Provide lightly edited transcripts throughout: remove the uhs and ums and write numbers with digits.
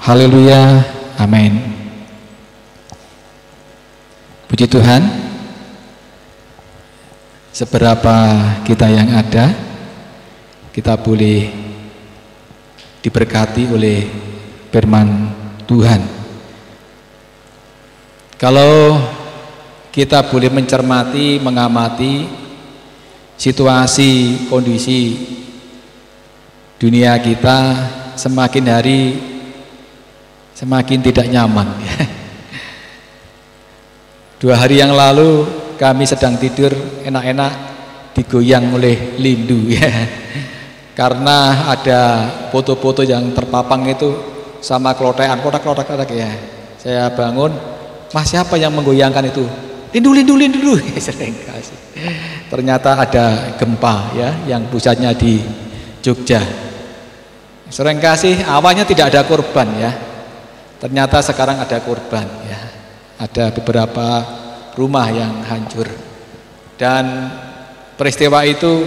Haleluya, amin. Puji Tuhan. Seberapa kita yang ada, kita boleh diberkati oleh firman Tuhan. Kalau kita boleh mencermati, mengamati situasi, kondisi dunia kita semakin hari semakin tidak nyaman. 2 hari yang lalu kami sedang tidur enak-enak digoyang oleh lindu ya. Karena ada foto-foto yang terpapang itu sama kelotekan, kotak-kotak ya. Saya bangun, Mas siapa yang menggoyangkan itu? Lindu. Sering kasih. Ternyata ada gempa ya, yang pusatnya di Jogja. Sering kasih, awalnya tidak ada korban ya. Ternyata sekarang ada korban ya. Ada beberapa rumah yang hancur. Dan peristiwa itu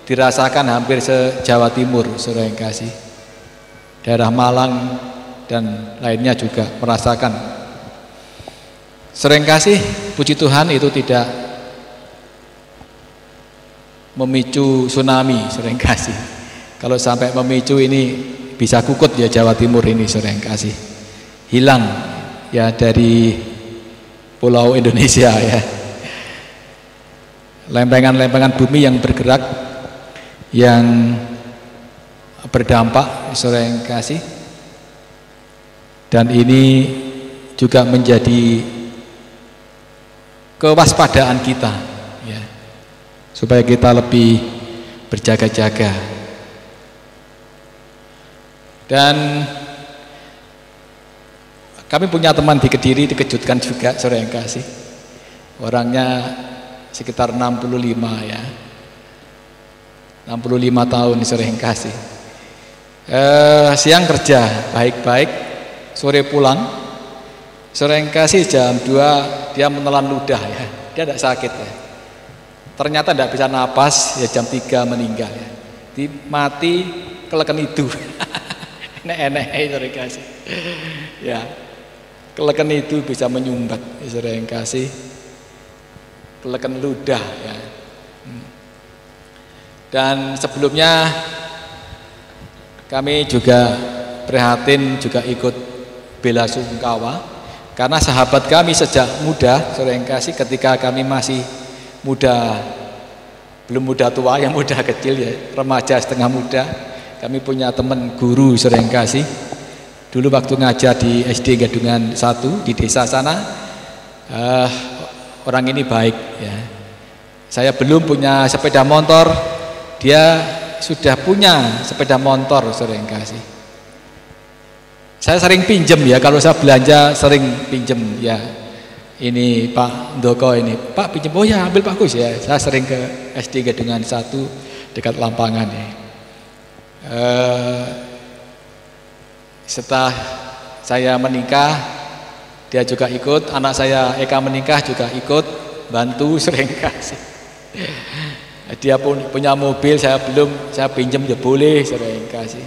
dirasakan hampir se-Jawa Timur, Saudara yang kasih. Daerah Malang dan lainnya juga merasakan. Sering kasih, puji Tuhan itu tidak memicu tsunami, sering kasih. Kalau sampai memicu ini bisa kukut ya Jawa Timur ini, sering kasih. Hilang ya dari pulau Indonesia ya. Lempengan-lempengan bumi yang bergerak, yang berdampak, saudara yang kasih. Dan ini juga menjadi kewaspadaan kita ya, supaya kita lebih berjaga-jaga. Dan kami punya teman di Kediri, dikejutkan juga, saudara yang kasih. Orangnya sekitar 65 ya, 65 tahun, saudara yang kasih. Siang kerja baik-baik, sore pulang, saudara yang kasih jam 2 dia menelan ludah ya. Dia tidak sakit ya. Ternyata tidak bisa napas ya, jam 3 meninggal ya. Mati keleken itu. Enek-enek, saudara yang kasih. Ya. Keleken itu bisa menyumbat, saudara yang kasih. Keleken ludah ya. Dan sebelumnya kami juga prihatin, juga ikut bela sungkawa karena sahabat kami sejak muda, saudara yang kasih, ketika kami masih muda, belum muda tua, yang muda kecil ya, remaja setengah muda, kami punya teman guru, saudara yang kasih. Dulu waktu ngajar di SD Gadungan 1 di desa sana, orang ini baik ya. Saya belum punya sepeda motor, dia sudah punya sepeda motor, saudara yang kasih. Saya sering pinjem ya, kalau saya belanja sering pinjem ya. Ini Pak Ndoko ini, Pak pinjem, oh ya ambil Pak Gus ya. Saya sering ke SD Gadungan 1 dekat Lampangan ya. Setelah saya menikah, dia juga ikut, anak saya Eka menikah juga ikut, bantu, sering kasih. Dia pun punya mobil, saya belum, saya pinjam ya boleh, sering kasih.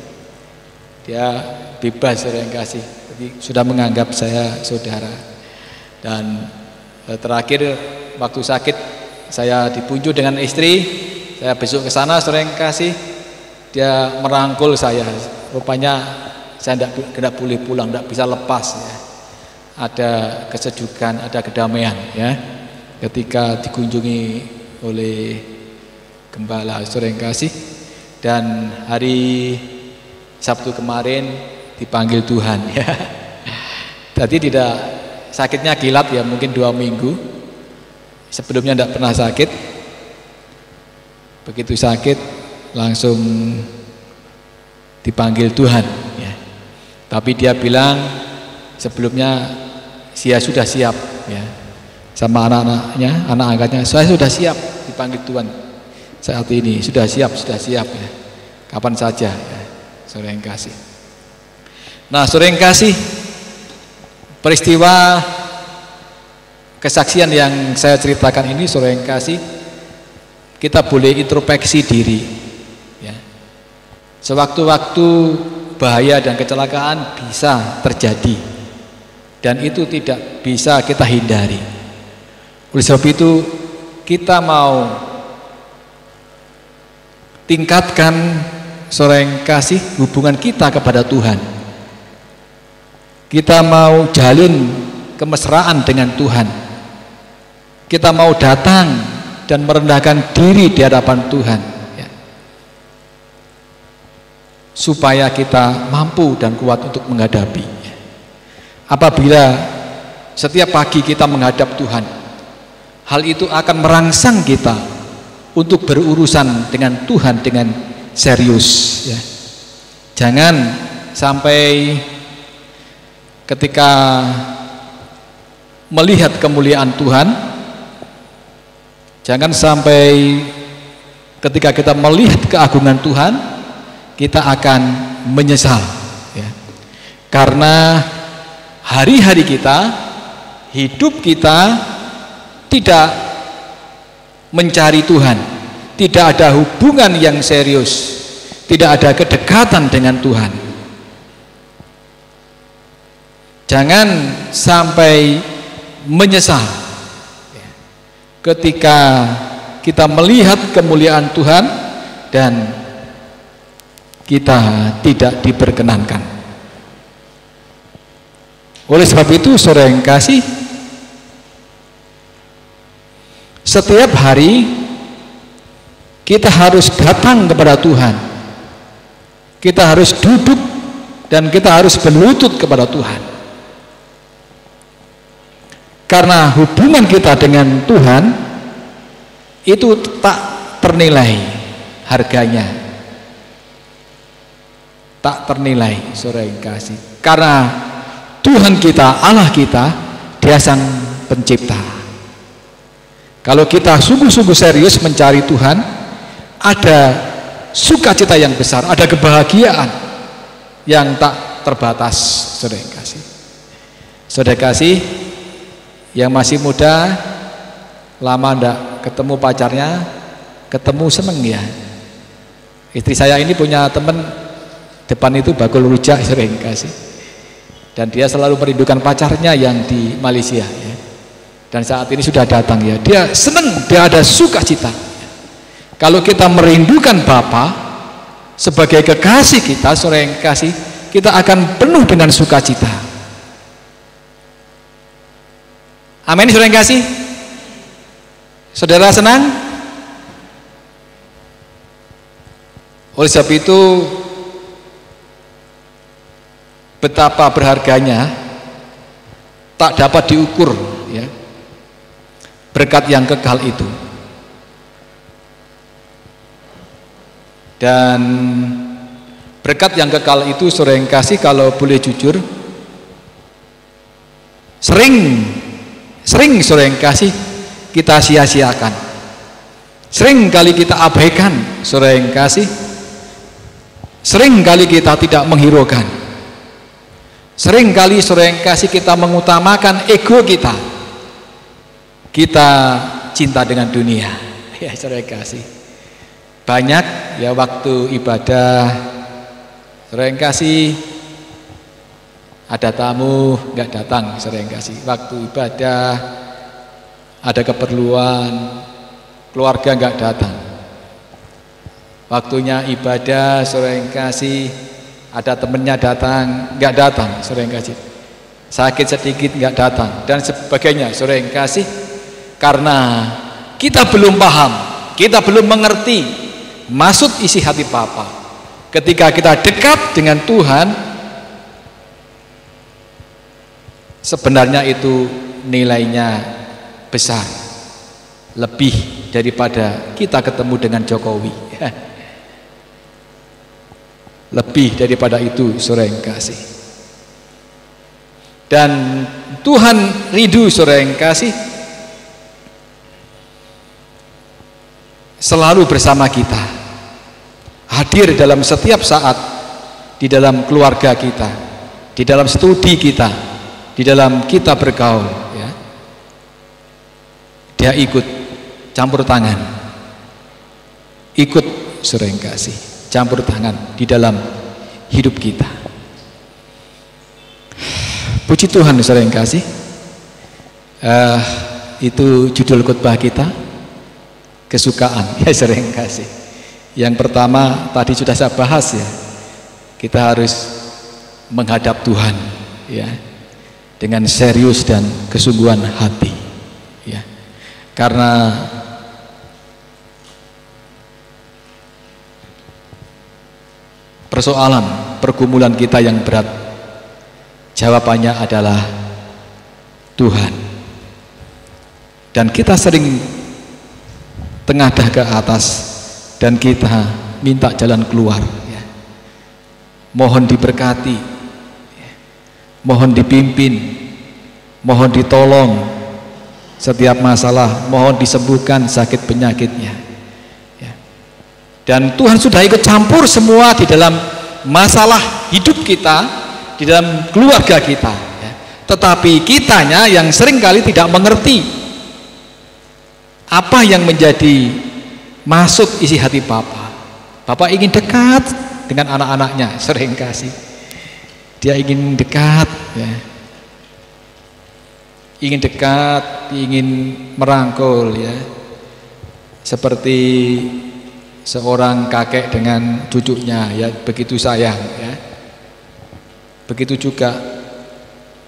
Dia bebas, sering kasih. Jadi sudah menganggap saya saudara. Dan terakhir waktu sakit saya dipunjuk dengan istri, saya besok ke sana, sering kasih. Dia merangkul saya, rupanya saya tidak boleh pulang, tidak bisa lepas ya. Ada kesejukan, ada kedamaian ya, ketika dikunjungi oleh Gembala, saudara yang kasih. Dan hari Sabtu kemarin dipanggil Tuhan ya. Tadi tidak sakitnya kilat ya, mungkin 2 minggu. Sebelumnya tidak pernah sakit. Begitu sakit langsung dipanggil Tuhan ya. Tapi dia bilang sebelumnya dia sudah siap ya, sama anak-anaknya, anak angkatnya, saya sudah siap dipanggil Tuhan saat ini, sudah siap ya, kapan saja ya, saudara yang kasih. Nah, saudara yang kasih, peristiwa kesaksian yang saya ceritakan ini, saudara yang kasih, kita boleh introspeksi diri ya. Sewaktu-waktu bahaya dan kecelakaan bisa terjadi, dan itu tidak bisa kita hindari. Oleh sebab itu kita mau tingkatkan saudara kasih hubungan kita kepada Tuhan. Kita mau jalin kemesraan dengan Tuhan. Kita mau datang dan merendahkan diri di hadapan Tuhan, ya, supaya kita mampu dan kuat untuk menghadapi. Apabila setiap pagi kita menghadap Tuhan, hal itu akan merangsang kita untuk berurusan dengan Tuhan dengan serius, ya. Jangan sampai ketika melihat kemuliaan Tuhan, jangan sampai ketika kita melihat keagungan Tuhan kita akan menyesal, ya. Karena hari-hari kita, hidup kita tidak mencari Tuhan, tidak ada hubungan yang serius, tidak ada kedekatan dengan Tuhan. Jangan sampai menyesal ketika kita melihat kemuliaan Tuhan dan kita tidak diperkenankan. Oleh sebab itu saudara yang kasih, setiap hari kita harus datang kepada Tuhan, kita harus duduk dan kita harus berlutut kepada Tuhan. Karena hubungan kita dengan Tuhan itu tak ternilai harganya, tak ternilai saudara yang kasih. Karena Tuhan kita, Allah kita, Dia Sang Pencipta. Kalau kita sungguh-sungguh serius mencari Tuhan, ada sukacita yang besar, ada kebahagiaan yang tak terbatas, saudara yang kasih. Saudara kasih yang masih muda, lama ndak ketemu pacarnya, ketemu seneng ya. Istri saya ini punya teman depan itu bakul rujak, sering kasih, dan dia selalu merindukan pacarnya yang di Malaysia, ya. Dan saat ini sudah datang, ya. Dia seneng, dia ada sukacita. Kalau kita merindukan Bapa sebagai kekasih kita, saudara yang kasih, kita akan penuh dengan sukacita. Amin, saudara yang kasih. Saudara senang? Oleh sebab itu betapa berharganya tak dapat diukur, ya, berkat yang kekal itu. Dan berkat yang kekal itu saudara yang kasih, kalau boleh jujur, sering saudara yang kasih kita sia-siakan, sering kali kita abaikan, saudara yang kasih, sering kali kita tidak menghiraukan, sering kali saudara yang kasih kita mengutamakan ego kita cinta dengan dunia, ya saudara yang kasih. Banyak ya waktu ibadah, saudara yang kasih, ada tamu nggak datang, saudara yang kasih. Waktu ibadah ada keperluan, keluarga nggak datang. Waktunya ibadah, saudara yang kasih, ada temennya datang, nggak datang, saudara yang kasih. Sakit sedikit nggak datang dan sebagainya, saudara yang kasih. Karena kita belum paham, kita belum mengerti maksud isi hati Bapa. Ketika kita dekat dengan Tuhan, sebenarnya itu nilainya besar, lebih daripada kita ketemu dengan Jokowi. Lebih daripada itu, saudara yang kasih. Dan Tuhan rindu, saudara yang kasih, selalu bersama kita, hadir dalam setiap saat, di dalam keluarga kita, di dalam studi kita, di dalam kita bergaul, ya. Dia ikut campur tangan, ikut, saudara yang kasih, campur tangan di dalam hidup kita. Puji Tuhan, saudara yang kasih. Itu judul khotbah kita, kesukaan, ya saudara yang kasih. Yang pertama tadi sudah saya bahas ya, kita harus menghadap Tuhan ya dengan serius dan kesungguhan hati ya. Karena persoalan pergumulan kita yang berat, jawabannya adalah Tuhan. Dan kita sering tengadah ke atas dan kita minta jalan keluar ya. Mohon diberkati ya. Mohon dipimpin, mohon ditolong setiap masalah, mohon disembuhkan sakit penyakitnya ya. Dan Tuhan sudah ikut campur semua di dalam masalah hidup kita, di dalam keluarga kita ya. Tetapi kitanya yang seringkali tidak mengerti apa yang menjadi masuk isi hati Bapa. Bapak ingin dekat dengan anak-anaknya, sering kasih. Dia ingin dekat ya. Ingin dekat, ingin merangkul ya. Seperti seorang kakek dengan cucunya ya, begitu sayang ya. Begitu juga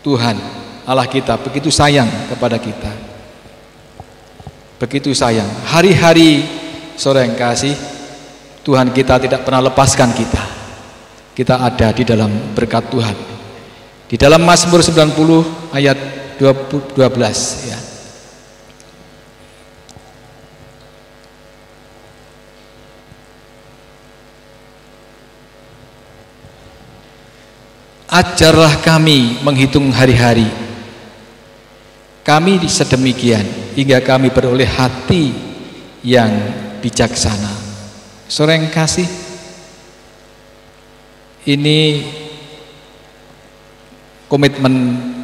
Tuhan Allah kita begitu sayang kepada kita. Begitu sayang. Hari-hari saudara yang kasih, Tuhan kita tidak pernah lepaskan kita. Kita ada di dalam berkat Tuhan. Di dalam Mazmur 90 ayat 12 ya. Ajarlah kami menghitung hari-hari, kami sedemikian hingga kami beroleh hati yang bijaksana. Saudara yang kasih, ini komitmen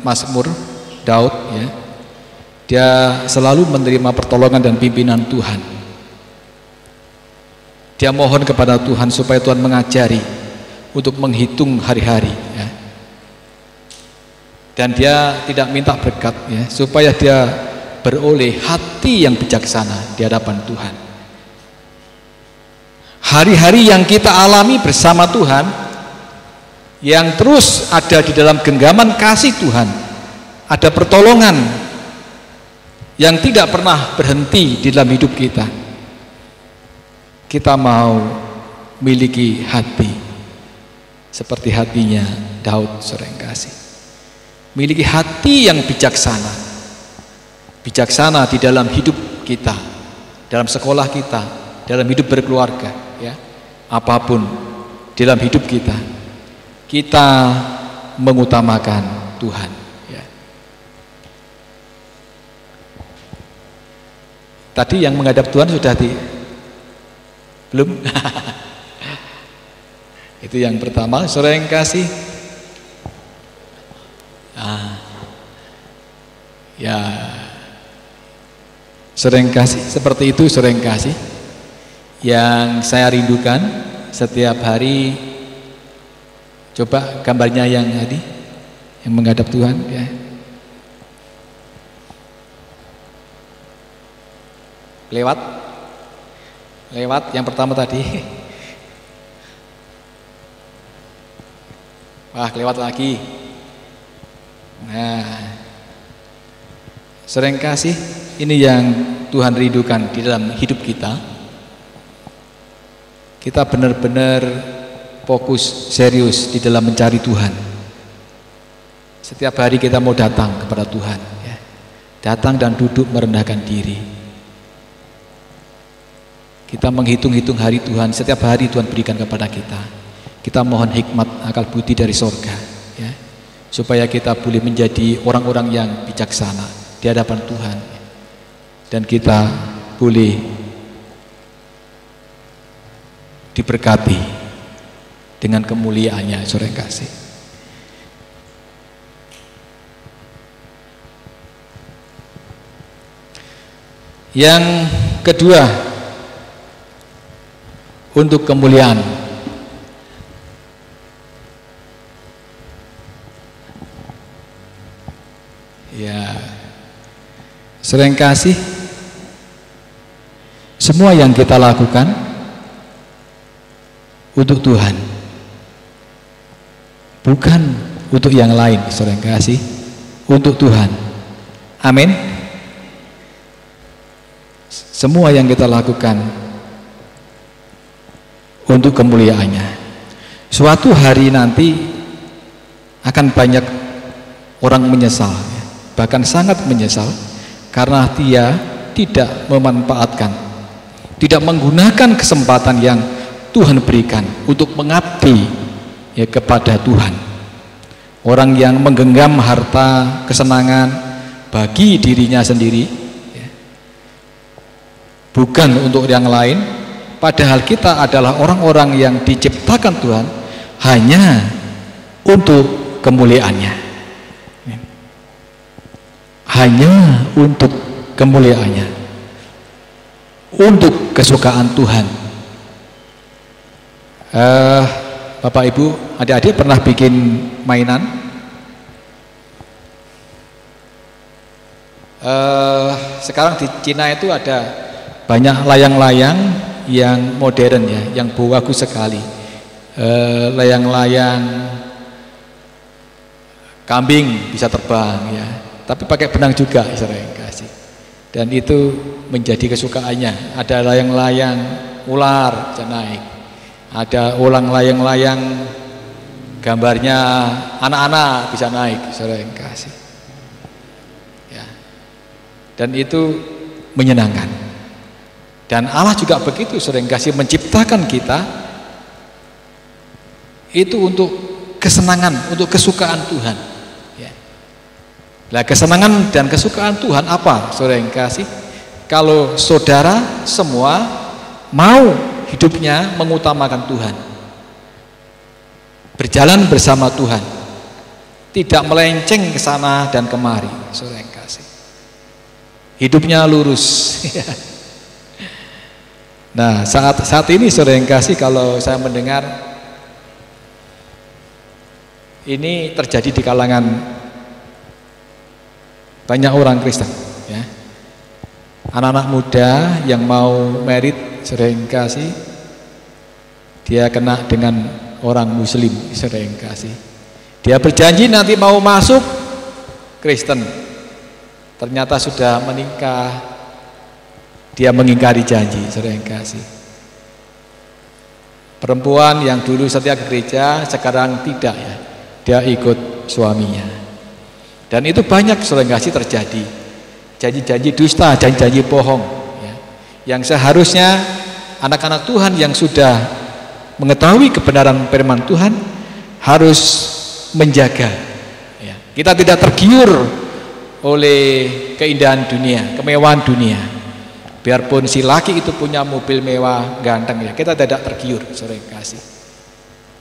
Mazmur Daud ya. Dia selalu menerima pertolongan dan pimpinan Tuhan. Dia mohon kepada Tuhan supaya Tuhan mengajari untuk menghitung hari-hari ya. Dan dia tidak minta berkat ya, supaya dia beroleh hati yang bijaksana di hadapan Tuhan. Hari-hari yang kita alami bersama Tuhan, yang terus ada di dalam genggaman kasih Tuhan, ada pertolongan yang tidak pernah berhenti di dalam hidup kita. Kita mau miliki hati seperti hatinya Daud, saudara yang kasih. Miliki hati yang bijaksana. Bijaksana di dalam hidup kita, dalam sekolah kita, dalam hidup berkeluarga ya. Apapun di dalam hidup kita, kita mengutamakan Tuhan ya. Tadi yang menghadap Tuhan sudah belum? Itu yang pertama, saudara yang kasih. Ya, sering kasih seperti itu, sering kasih. Yang saya rindukan setiap hari, coba gambarnya yang tadi, yang menghadap Tuhan ya. Lewat yang pertama tadi. Wah, lewat lagi. Nah, sering kasih, ini yang Tuhan rindukan di dalam hidup kita. Kita benar-benar fokus serius di dalam mencari Tuhan. Setiap hari kita mau datang kepada Tuhan ya. Datang dan duduk merendahkan diri. Kita menghitung-hitung hari Tuhan. Setiap hari Tuhan berikan kepada kita. Kita mohon hikmat akal budi dari sorga ya, supaya kita boleh menjadi orang-orang yang bijaksana di hadapan Tuhan, dan kita boleh diberkati dengan kemuliaannya, saudara yang kasih. Yang kedua, untuk kemuliaan Ya, sering kasih semua yang kita lakukan untuk Tuhan, bukan untuk yang lain. Sering kasih untuk Tuhan. Amin. Semua yang kita lakukan untuk kemuliaannya. Suatu hari nanti akan banyak orang menyesal, bahkan sangat menyesal, karena dia tidak memanfaatkan, tidak menggunakan kesempatan yang Tuhan berikan untuk mengabdi ya kepada Tuhan. Orang yang menggenggam harta kesenangan bagi dirinya sendiri ya, bukan untuk yang lain, padahal kita adalah orang-orang yang diciptakan Tuhan hanya untuk kemuliaannya, hanya untuk kemuliaannya, untuk kesukaan Tuhan. Bapak Ibu, adik-adik pernah bikin mainan? Sekarang di Cina itu ada banyak layang-layang yang modern ya, yang bagus sekali. Layang-layang kambing bisa terbang ya, tapi pakai benang juga sering kasih. Dan itu menjadi kesukaannya. Ada layang-layang ular bisa naik, ada ulang layang-layang gambarnya anak-anak bisa naik, sering kasih. Ya. Dan itu menyenangkan. Dan Allah juga begitu, sering kasih menciptakan kita itu untuk kesenangan, untuk kesukaan Tuhan. Nah, kesenangan dan kesukaan Tuhan apa? Saudara yang kasih, kalau saudara semua mau hidupnya mengutamakan Tuhan, berjalan bersama Tuhan, tidak melenceng ke sana dan kemari, saudara yang kasih, hidupnya lurus. Nah, saat ini saudara yang kasih, kalau saya mendengar ini terjadi di kalangan banyak orang Kristen ya, anak-anak muda yang mau merit, sering kasih, dia kena dengan orang Muslim, sering kasih, dia berjanji nanti mau masuk Kristen, ternyata sudah menikah, dia mengingkari janji, sering kasih. Perempuan yang dulu setia ke gereja sekarang tidak ya, dia ikut suaminya. Dan itu banyak sering kasih terjadi, janji-janji dusta, janji-janji bohong ya. Yang seharusnya anak-anak Tuhan yang sudah mengetahui kebenaran firman Tuhan harus menjaga ya. Kita tidak tergiur oleh keindahan dunia, kemewahan dunia. Biarpun si laki itu punya mobil mewah ganteng ya, kita tidak tergiur, sering kasih.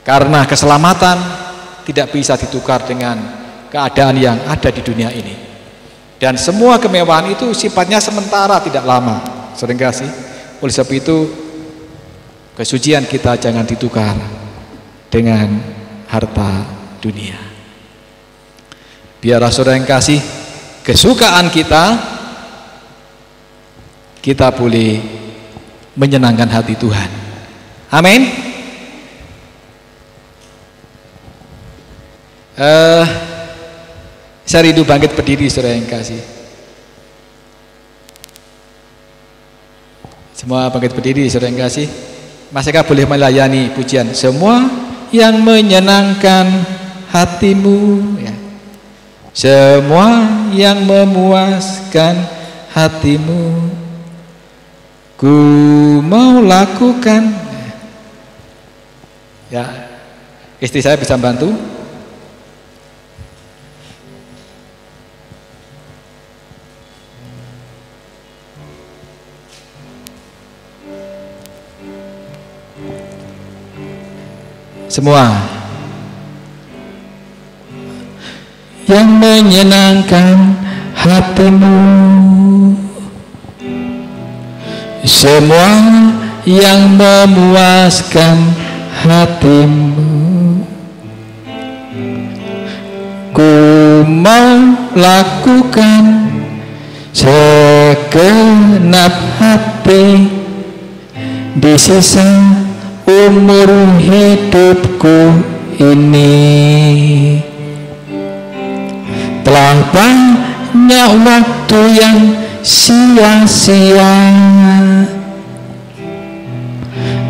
Karena keselamatan tidak bisa ditukar dengan keadaan yang ada di dunia ini. Dan semua kemewahan itu sifatnya sementara, tidak lama, sering kasih. Oleh sebab itu kesucian kita jangan ditukar dengan harta dunia. Biarlah saudara yang kasih, kesukaan kita boleh menyenangkan hati Tuhan. Amin. Saya rindu bangkit berdiri, saudara yang kasih. Semua bangkit berdiri, saudara yang kasih. Mas Eka boleh melayani pujian. Semua yang menyenangkan hatimu ya. Semua yang memuaskan hatimu, ku mau lakukan. Ya, istri saya bisa bantu. Semua yang menyenangkan hatimu, semua yang memuaskan hatimu, ku mau lakukan segenap hati di sisa umur hidupku ini. Telah banyak waktu yang sia-sia,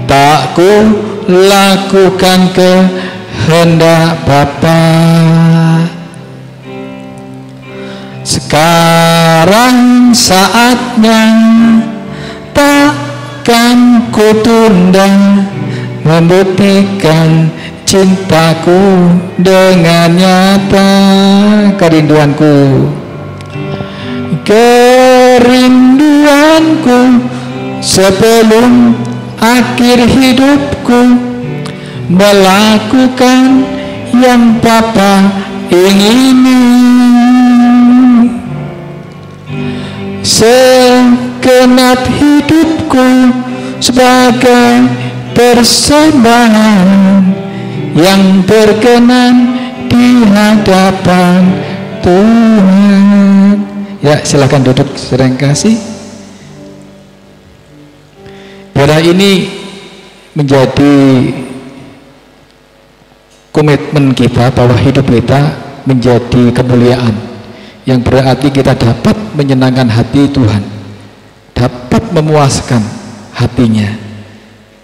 tak ku lakukan kehendak Bapa. Sekarang saatnya, takkan ku tunda membuktikan cintaku dengan nyata. Kerinduanku, kerinduanku sebelum akhir hidupku, melakukan yang Bapa ingini. Segenap hidupku sebagai persembahan yang berkenan di hadapan Tuhan. Ya, silakan duduk, saudara kasih. Biarlah ini menjadi komitmen kita bahwa hidup kita menjadi kemuliaan, yang berarti kita dapat menyenangkan hati Tuhan, dapat memuaskan hatinya.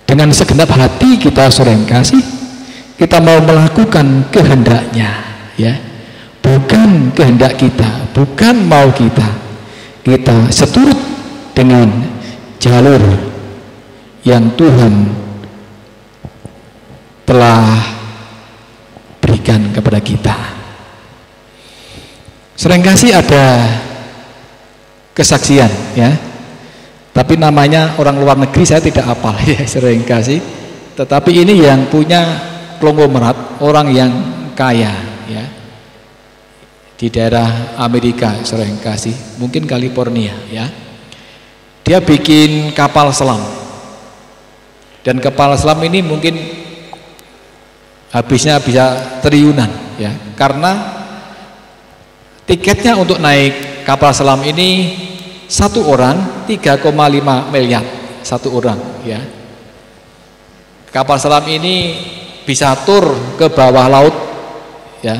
Dengan segenap hati kita, saudara yang kasih, kita mau melakukan kehendaknya, ya, bukan kehendak kita, bukan mau kita. Kita seturut dengan jalur yang Tuhan telah berikan kepada kita. Seringkali ada kesaksian, ya, tapi namanya orang luar negeri saya tidak hafal, ya, seringkali. Tetapi ini yang punya konglomerat, orang yang kaya, ya, di daerah Amerika, seringkali, mungkin California, ya. Dia bikin kapal selam, dan kapal selam ini mungkin habisnya bisa triliunan, ya, karena tiketnya untuk naik kapal selam ini satu orang 3,5 miliar satu orang, ya. Kapal selam ini bisa tur ke bawah laut, ya,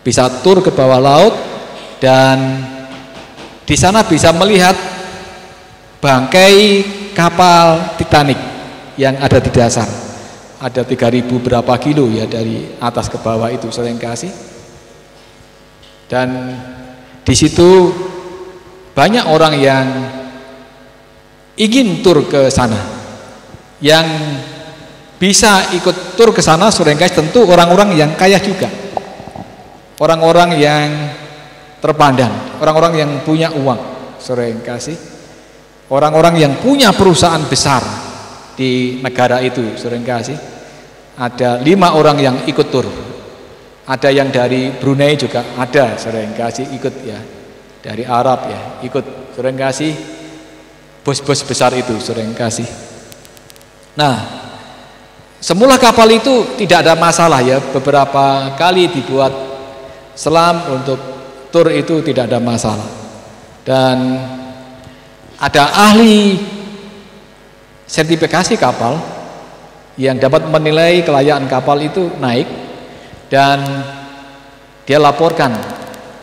bisa tur ke bawah laut, dan di sana bisa melihat bangkai kapal Titanic yang ada di dasar. Ada 3.000 berapa kilo, ya, dari atas ke bawah itu, saudara yang kasih. Dan di situ banyak orang yang ingin tur ke sana, yang bisa ikut tur ke sana, saudara yang kasih, tentu orang-orang yang kaya juga, orang-orang yang terpandang, orang-orang yang punya uang, saudara yang kasih, orang-orang yang punya perusahaan besar di negara itu, saudara yang kasih. Ada 5 orang yang ikut tur. Ada yang dari Brunei juga ada, saudara yang kasih, ikut, ya, dari Arab, ya, ikut, saudara yang kasih, bos-bos besar itu, saudara yang kasih. Nah, semula kapal itu tidak ada masalah, ya, beberapa kali dibuat selam untuk tur itu tidak ada masalah, dan ada ahli sertifikasi kapal yang dapat menilai kelayakan kapal itu naik, dan dia laporkan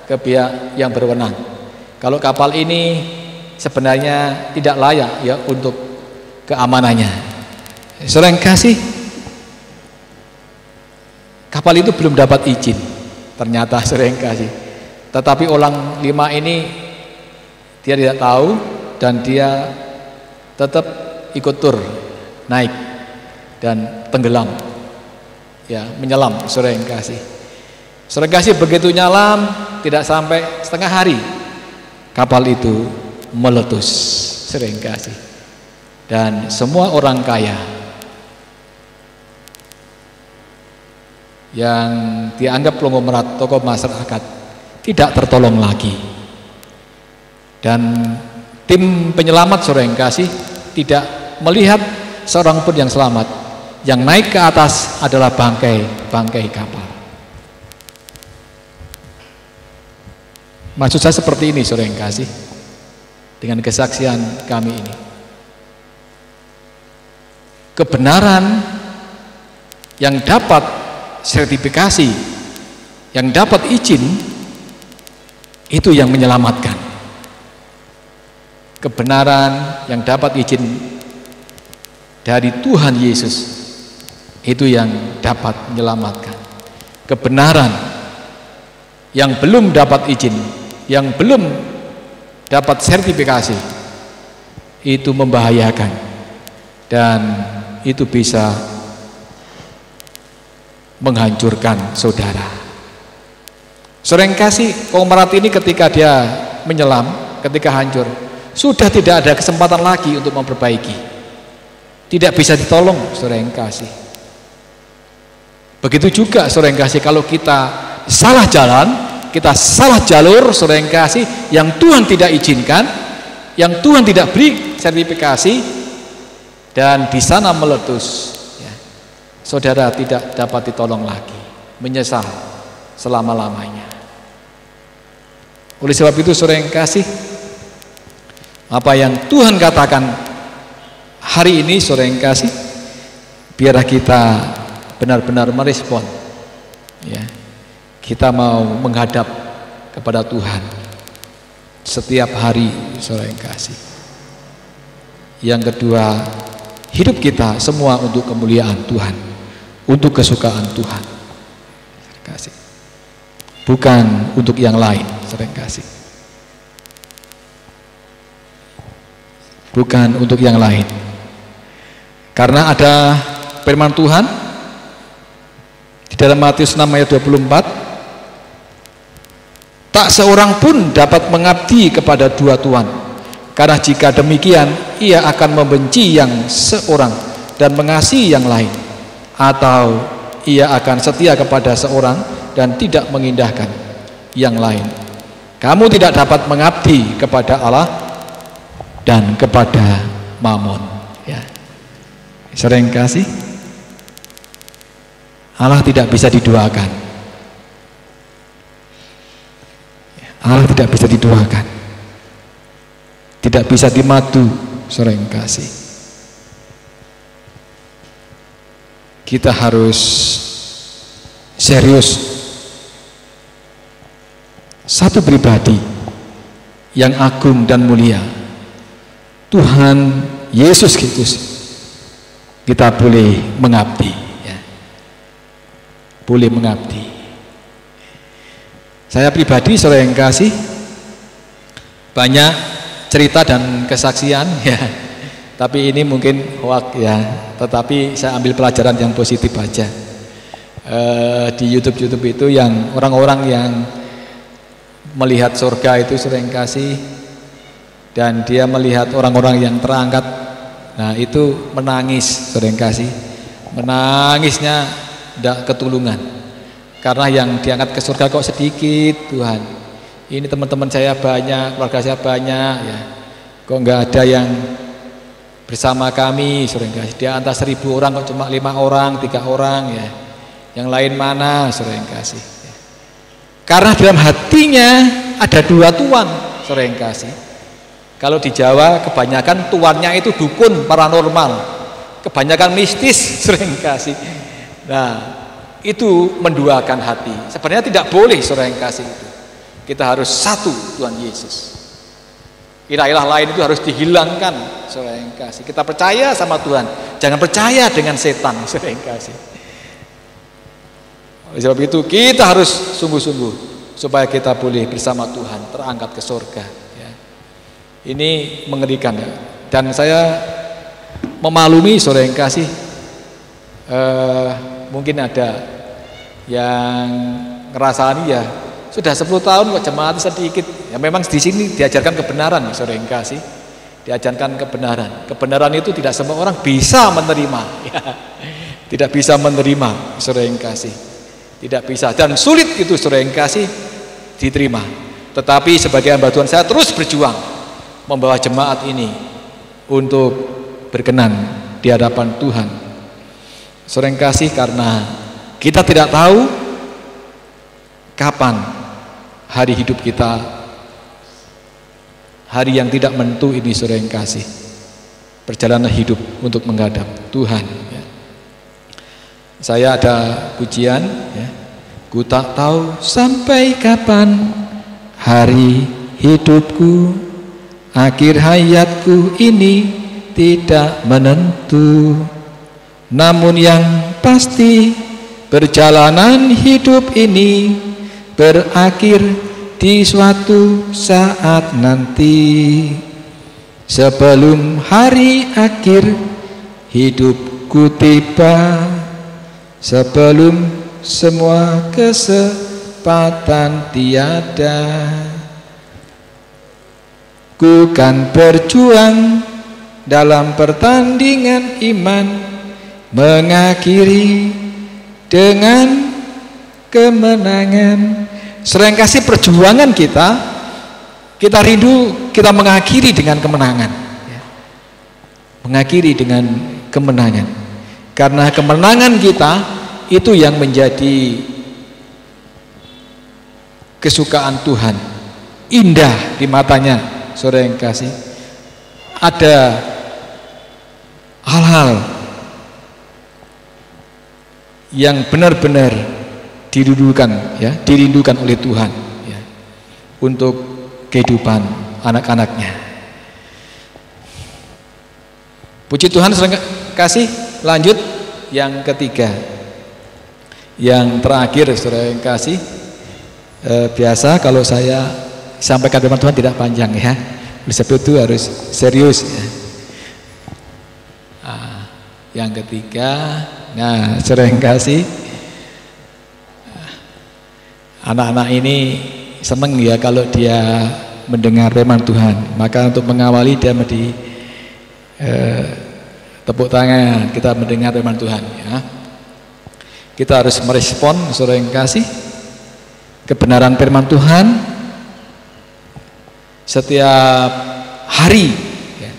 ke pihak yang berwenang kalau kapal ini sebenarnya tidak layak, ya, untuk keamanannya. Saudara yang kasih, kapal itu belum dapat izin ternyata, saudara yang kasih. Tetapi orang 5 ini dia tidak tahu, dan dia tetap ikut tur naik dan tenggelam, ya, menyelam, saudara yang kasih. Saudara yang kasih, begitu nyelam tidak sampai setengah hari kapal itu meletus, saudara yang kasih. Dan semua orang kaya yang dianggap konglomerat tokoh masyarakat tidak tertolong lagi, dan tim penyelamat, saudara yang kasih, tidak melihat seorang pun yang selamat. Yang naik ke atas adalah bangkai kapal. Maksud saya seperti ini, saudara yang kasih, dengan kesaksian kami ini. Kebenaran yang dapat sertifikasi, yang dapat izin, itu yang menyelamatkan. Kebenaran yang dapat izin dari Tuhan Yesus, itu yang dapat menyelamatkan. Kebenaran yang belum dapat izin, yang belum dapat sertifikasi, itu membahayakan dan itu bisa menghancurkan saudara. Saudara yang kasih, kaum merat ini ketika dia menyelam, ketika hancur, sudah tidak ada kesempatan lagi untuk memperbaiki, tidak bisa ditolong, saudara yang kasih. Begitu juga saudara yang kasih, kalau kita salah jalan, kita salah jalur, saudara yang kasih, yang Tuhan tidak izinkan, yang Tuhan tidak beri sertifikasi, dan di sana meletus, ya, saudara tidak dapat ditolong lagi, menyesal selama-lamanya. Oleh sebab itu saudara yang kasih, apa yang Tuhan katakan hari ini, saudara yang kasih, biarlah kita benar-benar merespon, ya. Kita mau menghadap kepada Tuhan setiap hari, saudara yang kasih. Yang kedua, hidup kita semua untuk kemuliaan Tuhan, untuk kesukaan Tuhan, kasih. Bukan untuk yang lain, saudara yang kasih. Bukan untuk yang lain. Karena ada firman Tuhan di dalam Matius 6 ayat 24, tak seorang pun dapat mengabdi kepada dua tuan, karena jika demikian ia akan membenci yang seorang dan mengasihi yang lain, atau ia akan setia kepada seorang dan tidak mengindahkan yang lain. Kamu tidak dapat mengabdi kepada Allah dan kepada Mamon, ya. Sering kasih, Allah tidak bisa diduakan. Allah tidak bisa diduakan, tidak bisa dimadu, saudara yang kasih. Kita harus serius. Satu pribadi yang agung dan mulia, Tuhan Yesus Kristus, kita boleh mengabdi, ya. Boleh mengabdi. Saya pribadi, saudara yang kasih, banyak cerita dan kesaksian, ya. Tapi ini mungkin hoax, ya. Tetapi saya ambil pelajaran yang positif aja. Di YouTube itu yang orang-orang yang melihat surga itu, saudara yang kasih, dan dia melihat orang-orang yang terangkat, nah itu menangis, saudara yang kasih. Menangisnya tidak ketulungan. Karena yang diangkat ke surga kok sedikit, Tuhan. Ini teman-teman saya banyak, keluarga saya banyak, ya. Kok nggak ada yang bersama kami, saudara yang kasih. Di antara 1000 orang kok cuma 5 orang, 3 orang, ya. Yang lain mana, saudara yang kasih, ya. Karena dalam hatinya ada dua tuan, saudara yang kasih. Kalau di Jawa kebanyakan tuannya itu dukun, paranormal, kebanyakan mistis, saudara yang kasih. Nah, itu menduakan hati. Sebenarnya tidak boleh, saudara yang kasih itu. Kita harus satu Tuhan Yesus. Ilah-ilah lain itu harus dihilangkan, saudara yang kasih. Kita percaya sama Tuhan, jangan percaya dengan setan, saudara yang kasih. Oleh sebab itu kita harus sungguh-sungguh supaya kita boleh bersama Tuhan terangkat ke surga, ya. Ini mengerikan, ya. Dan saya memaklumi, saudara yang kasih, mungkin ada yang ngerasani, ya sudah 10 tahun kok jemaat sedikit. Ya memang di sini diajarkan kebenaran, saudara yang kasih, diajarkan kebenaran. Kebenaran itu tidak semua orang bisa menerima, ya. Tidak bisa menerima, saudara yang kasih, tidak bisa, dan sulit itu, saudara yang kasih, diterima. Tetapi sebagai hamba Tuhan, saya terus berjuang membawa jemaat ini untuk berkenan di hadapan Tuhan, saudara yang kasih, karena kita tidak tahu kapan hari hidup kita hari yang tidak menentu ini, saudara yang kasih. Perjalanan hidup untuk menghadap Tuhan, ya. Saya ada pujian, ya. Ku tak tahu sampai kapan hari hidupku, akhir hayatku ini tidak menentu. Namun yang pasti perjalanan hidup ini berakhir di suatu saat nanti. Sebelum hari akhir hidupku tiba, sebelum semua kesempatan tiada, ku kan berjuang dalam pertandingan iman, mengakhiri dengan kemenangan. Sering kasih perjuangan kita rindu, kita mengakhiri dengan kemenangan, ya. Mengakhiri dengan kemenangan, karena kemenangan kita itu yang menjadi kesukaan Tuhan, indah di matanya. Saudara yang kasih, ada hal-hal yang benar-benar dirindukan, ya, dirindukan oleh Tuhan, ya, untuk kehidupan anak-anaknya. Puji Tuhan, saudara kasih. Lanjut yang ketiga, yang terakhir, saudara yang kasih. Biasa kalau saya sampaikan firman Tuhan tidak panjang, ya. Oleh sebab itu harus serius, ya. Yang ketiga, nah, saudara yang kasih, anak-anak ini senang, ya, kalau dia mendengar firman Tuhan. Maka untuk mengawali dia di tepuk tangan, kita mendengar firman Tuhan, ya. Kita harus merespon, saudara yang kasih, kebenaran firman Tuhan setiap hari, ya.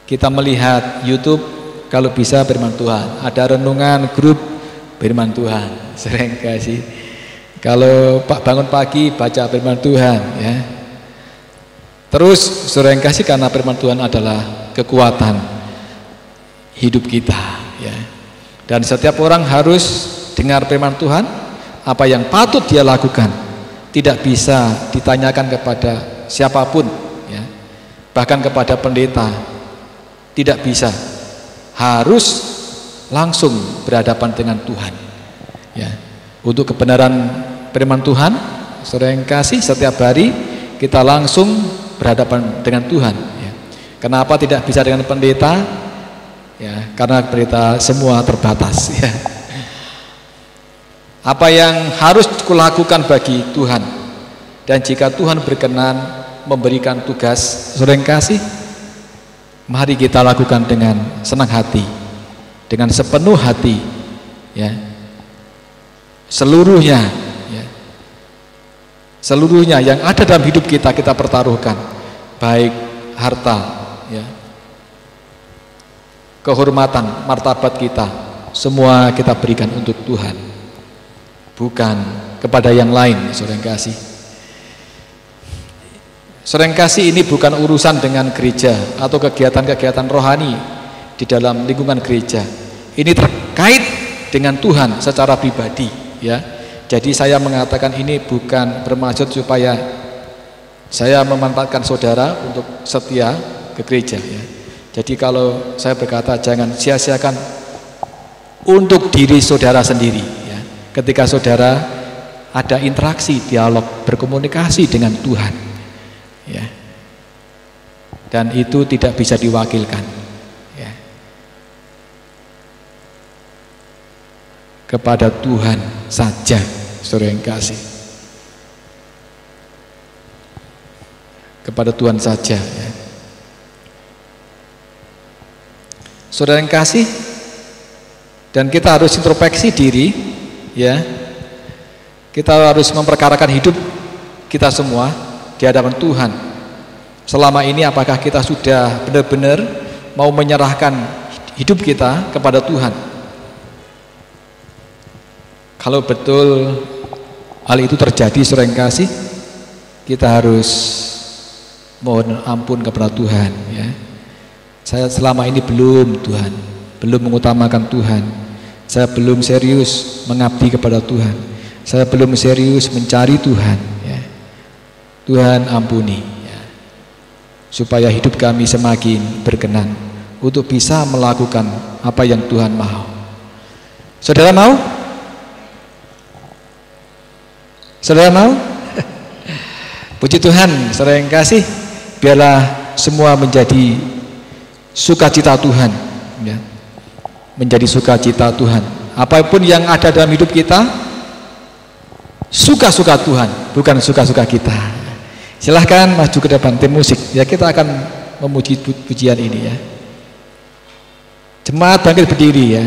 Kita melihat YouTube, kalau bisa firman Tuhan. Ada renungan grup firman Tuhan, saudara yang kasih. Kalau Pak bangun pagi baca firman Tuhan, ya. Terus saudara yang kasih, karena firman Tuhan adalah kekuatan hidup kita, ya. Dan setiap orang harus dengar firman Tuhan, apa yang patut dia lakukan. Tidak bisa ditanyakan kepada siapapun, ya. Bahkan kepada pendeta tidak bisa. Harus langsung berhadapan dengan Tuhan, ya. Untuk kebenaran firman Tuhan, saudara yang kasih, setiap hari kita langsung berhadapan dengan Tuhan, ya. Kenapa tidak bisa dengan pendeta? Ya, karena pendeta semua terbatas, ya. Apa yang harus kulakukan bagi Tuhan, dan jika Tuhan berkenan memberikan tugas, saudara yang kasih, mari kita lakukan dengan senang hati, dengan sepenuh hati, ya. Seluruhnya, ya. Seluruhnya yang ada dalam hidup kita, kita pertaruhkan, baik harta, ya, kehormatan, martabat kita, semua kita berikan untuk Tuhan, bukan kepada yang lain, saudara yang kasih. Saudara yang kasih, ini bukan urusan dengan gereja atau kegiatan-kegiatan rohani di dalam lingkungan gereja. Ini terkait dengan Tuhan secara pribadi, ya. Jadi saya mengatakan ini bukan bermaksud supaya saya memanfaatkan saudara untuk setia ke gereja, ya. Jadi kalau saya berkata, jangan sia-siakan untuk diri saudara sendiri, ya. Ketika saudara ada interaksi, dialog, berkomunikasi dengan Tuhan, ya. Dan itu tidak bisa diwakilkan, ya, kepada Tuhan saja, saudara yang kasih. Kepada Tuhan saja, ya. Saudara yang kasih, dan kita harus introspeksi diri, ya. Kita harus memperkarakan hidup kita semua di hadapan Tuhan. Selama ini apakah kita sudah benar-benar mau menyerahkan hidup kita kepada Tuhan? Kalau betul hal itu terjadi, saudara yang kasih, kita harus mohon ampun kepada Tuhan ya. Saya selama ini belum Tuhan, belum mengutamakan Tuhan. Saya belum serius mengabdi kepada Tuhan. Saya belum serius mencari Tuhan ya. Tuhan ampuni ya. Supaya hidup kami semakin berkenan untuk bisa melakukan apa yang Tuhan mau. Saudara mau? Saudara mau? Puji Tuhan, saudara yang kasih, biarlah semua menjadi sukacita Tuhan ya. Menjadi sukacita Tuhan. Apapun yang ada dalam hidup kita, suka-suka Tuhan, bukan suka-suka kita. Silahkan maju ke depan tim musik ya, kita akan memuji pujian ini ya. Jemaat bangkit berdiri ya.